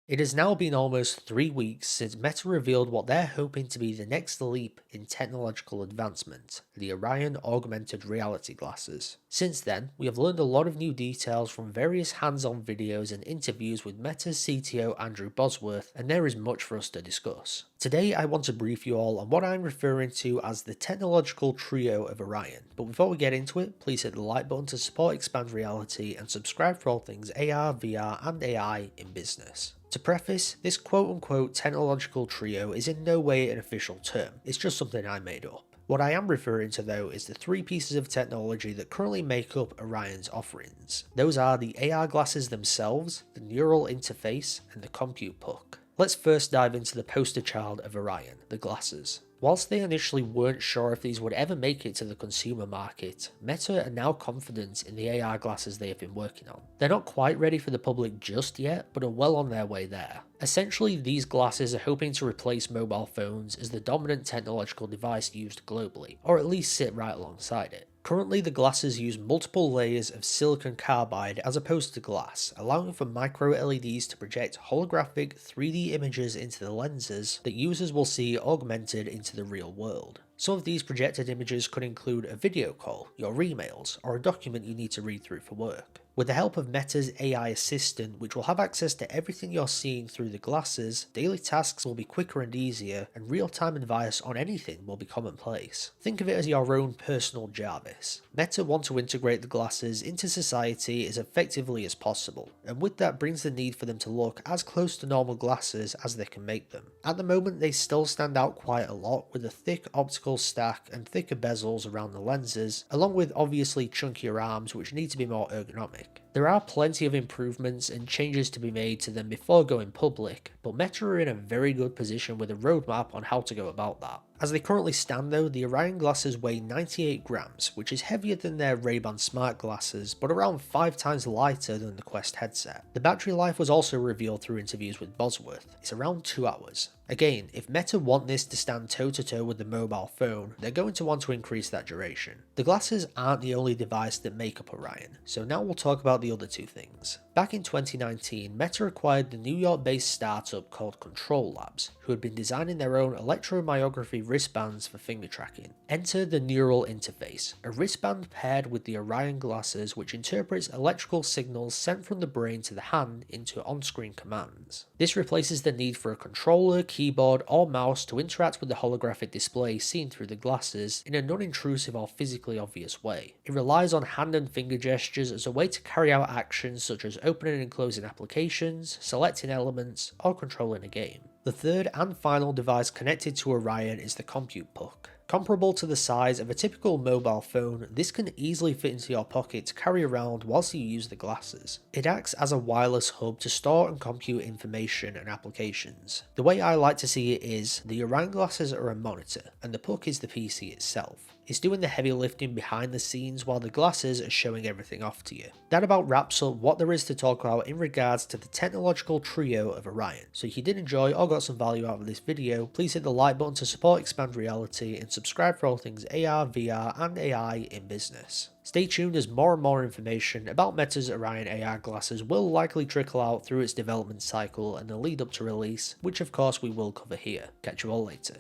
It has now been almost 3 weeks since Meta revealed what they're hoping to be the next leap in technological advancement, the Orion augmented reality glasses. Since then, we have learned a lot of new details from various hands-on videos and interviews with Meta's CTO Andrew Bosworth, and there is much for us to discuss. Today I want to brief you all on what I'm referring to as the technological trio of Orion, but before we get into it, please hit the like button to support Expand Reality and subscribe for all things AR, VR and AI in business. To preface, this quote-unquote technological trio is in no way an official term, it's just something I made up. What I am referring to though is the three pieces of technology that currently make up Orion's offerings. Those are the AR glasses themselves, the neural interface, and the compute puck. Let's first dive into the poster child of Orion, the glasses. Whilst they initially weren't sure if these would ever make it to the consumer market, Meta are now confident in the AR glasses they have been working on. They're not quite ready for the public just yet, but are well on their way there. Essentially, these glasses are hoping to replace mobile phones as the dominant technological device used globally, or at least sit right alongside it. Currently, the glasses use multiple layers of silicon carbide as opposed to glass, allowing for micro LEDs to project holographic 3D images into the lenses that users will see augmented into the real world. Some of these projected images could include a video call, your emails, or a document you need to read through for work. With the help of Meta's AI assistant, which will have access to everything you're seeing through the glasses, daily tasks will be quicker and easier, and real-time advice on anything will be commonplace. Think of it as your own personal Jarvis. Meta want to integrate the glasses into society as effectively as possible, and with that brings the need for them to look as close to normal glasses as they can make them. At the moment they still stand out quite a lot with a thick optical stack and thicker bezels around the lenses, along with obviously chunkier arms which need to be more ergonomic. There are plenty of improvements and changes to be made to them before going public, but Meta are in a very good position with a roadmap on how to go about that. As they currently stand though, the Orion glasses weigh 98 grams, which is heavier than their Ray-Ban smart glasses, but around 5 times lighter than the Quest headset. The battery life was also revealed through interviews with Bosworth. It's around 2 hours. Again, if Meta want this to stand toe-to-toe with the mobile phone, they're going to want to increase that duration. The glasses aren't the only device that make up Orion, so now we'll talk about the other two things. Back in 2019, Meta acquired the New York-based startup called Control Labs, who had been designing their own electromyography wristbands for finger tracking. Enter the neural interface, a wristband paired with the Orion glasses which interprets electrical signals sent from the brain to the hand into on-screen commands. This replaces the need for a controller, keyboard, or mouse to interact with the holographic display seen through the glasses in a non-intrusive or physically obvious way. It relies on hand and finger gestures as a way to carry out actions such as opening and closing applications, selecting elements, or controlling a game. The third and final device connected to Orion is the compute puck. Comparable to the size of a typical mobile phone, this can easily fit into your pocket to carry around whilst you use the glasses. It acts as a wireless hub to store and compute information and applications. The way I like to see it is, the Orion glasses are a monitor, and the puck is the PC itself. It's doing the heavy lifting behind the scenes while the glasses are showing everything off to you. That about wraps up what there is to talk about in regards to the technological trio of Orion. So if you did enjoy or got some value out of this video, please hit the like button to support Expand Reality and subscribe for all things AR, VR and AI in business. Stay tuned as more and more information about Meta's Orion AR glasses will likely trickle out through its development cycle and the lead up to release, which of course we will cover here. Catch you all later.